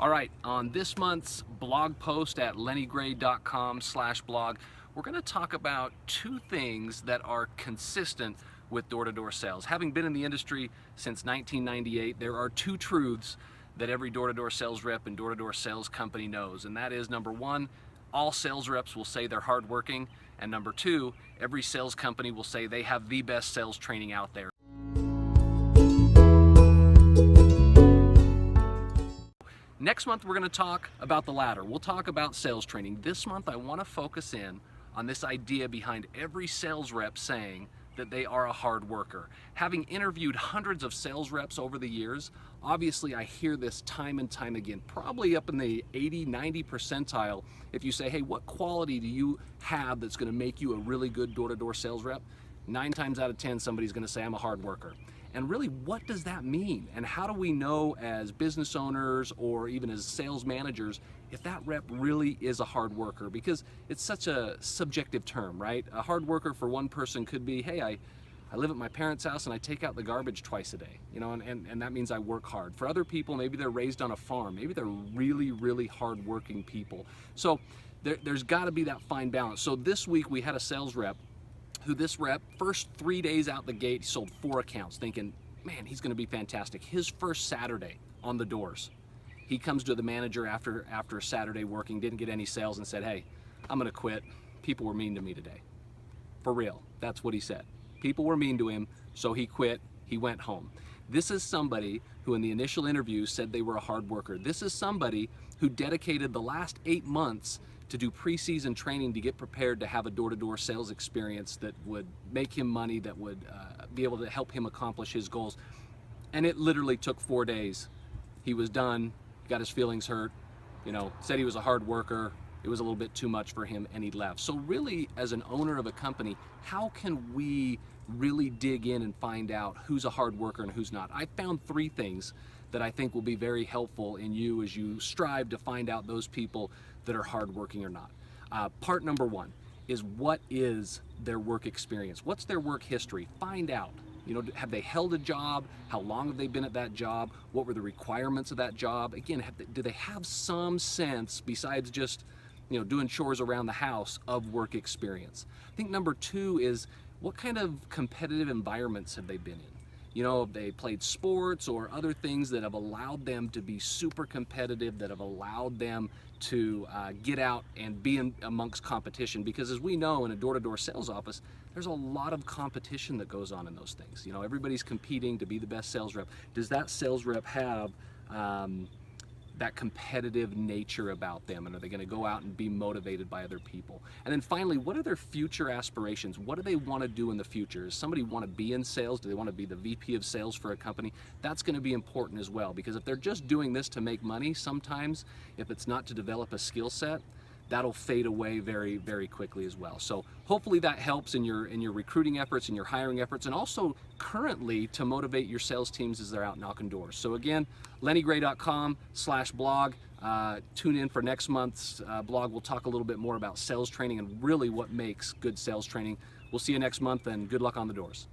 All right, on this month's blog post at lennygray.com/blog, we're going to talk about two things that are consistent with door-to-door sales. Having been in the industry since 1998, there are two truths that every door-to-door sales rep and door-to-door sales company knows, and that is, number one, all sales reps will say they're hardworking, and number two, every sales company will say they have the best sales training out there. Next month, we're going to talk about the latter. We'll talk about sales training. This month, I want to focus in on this idea behind every sales rep saying that they are a hard worker. Having interviewed hundreds of sales reps over the years, obviously I hear this time and time again, probably up in the 80, 90 percentile. If you say, hey, what quality do you have that's going to make you a really good door-to-door sales rep? 9 times out of 10, somebody's going to say, I'm a hard worker. And really, what does that mean? And how do we know as business owners or even as sales managers if that rep really is a hard worker? Because it's such a subjective term, right? A hard worker for one person could be, hey, I live at my parents' house and I take out the garbage twice a day, you know, and that means I work hard. For other people, maybe they're raised on a farm. Maybe they're really, really hardworking people. So there's got to be that fine balance. So this week we had a sales rep who first 3 days out the gate, he sold 4 accounts, thinking, man, he's gonna be fantastic. His first Saturday on the doors, he comes to the manager after a Saturday working, didn't get any sales, and said, hey, I'm gonna quit. People were mean to me today. For real, that's what he said. People were mean to him, so he quit, he went home. This is somebody who in the initial interview said they were a hard worker. This is somebody who dedicated the last 8 months to do preseason training to get prepared to have a door-to-door sales experience that would make him money, that would be able to help him accomplish his goals. And it literally took 4 days. He was done, got his feelings hurt, you know, said he was a hard worker. It was a little bit too much for him and he left. So really, as an owner of a company, how can we really dig in and find out who's a hard worker and who's not? I found 3 things that I think will be very helpful in you as you strive to find out those people that are hardworking or not. Part number 1 is, what is their work experience? What's their work history? Find out. You know, have they held a job? How long have they been at that job? What were the requirements of that job? Again, do they have some sense, besides just, you know, doing chores around the house, of work experience? I think number 2 is, what kind of competitive environments have they been in? You know, they played sports or other things that have allowed them to be super competitive, that have allowed them to get out and be amongst competition. Because as we know, in a door-to-door sales office, there's a lot of competition that goes on in those things. You know, everybody's competing to be the best sales rep. Does that sales rep have that competitive nature about them, and are they going to go out and be motivated by other people? And then finally, what are their future aspirations? What do they want to do in the future? Does somebody want to be in sales? Do they want to be the VP of sales for a company? That's going to be important as well, because if they're just doing this to make money, sometimes if it's not to develop a skill set, that'll fade away very, very quickly as well. So hopefully that helps in your recruiting efforts, in your hiring efforts, and also currently to motivate your sales teams as they're out knocking doors. So again, lennygray.com/blog. Tune in for next month's blog. We'll talk a little bit more about sales training and really what makes good sales training. We'll see you next month, and good luck on the doors.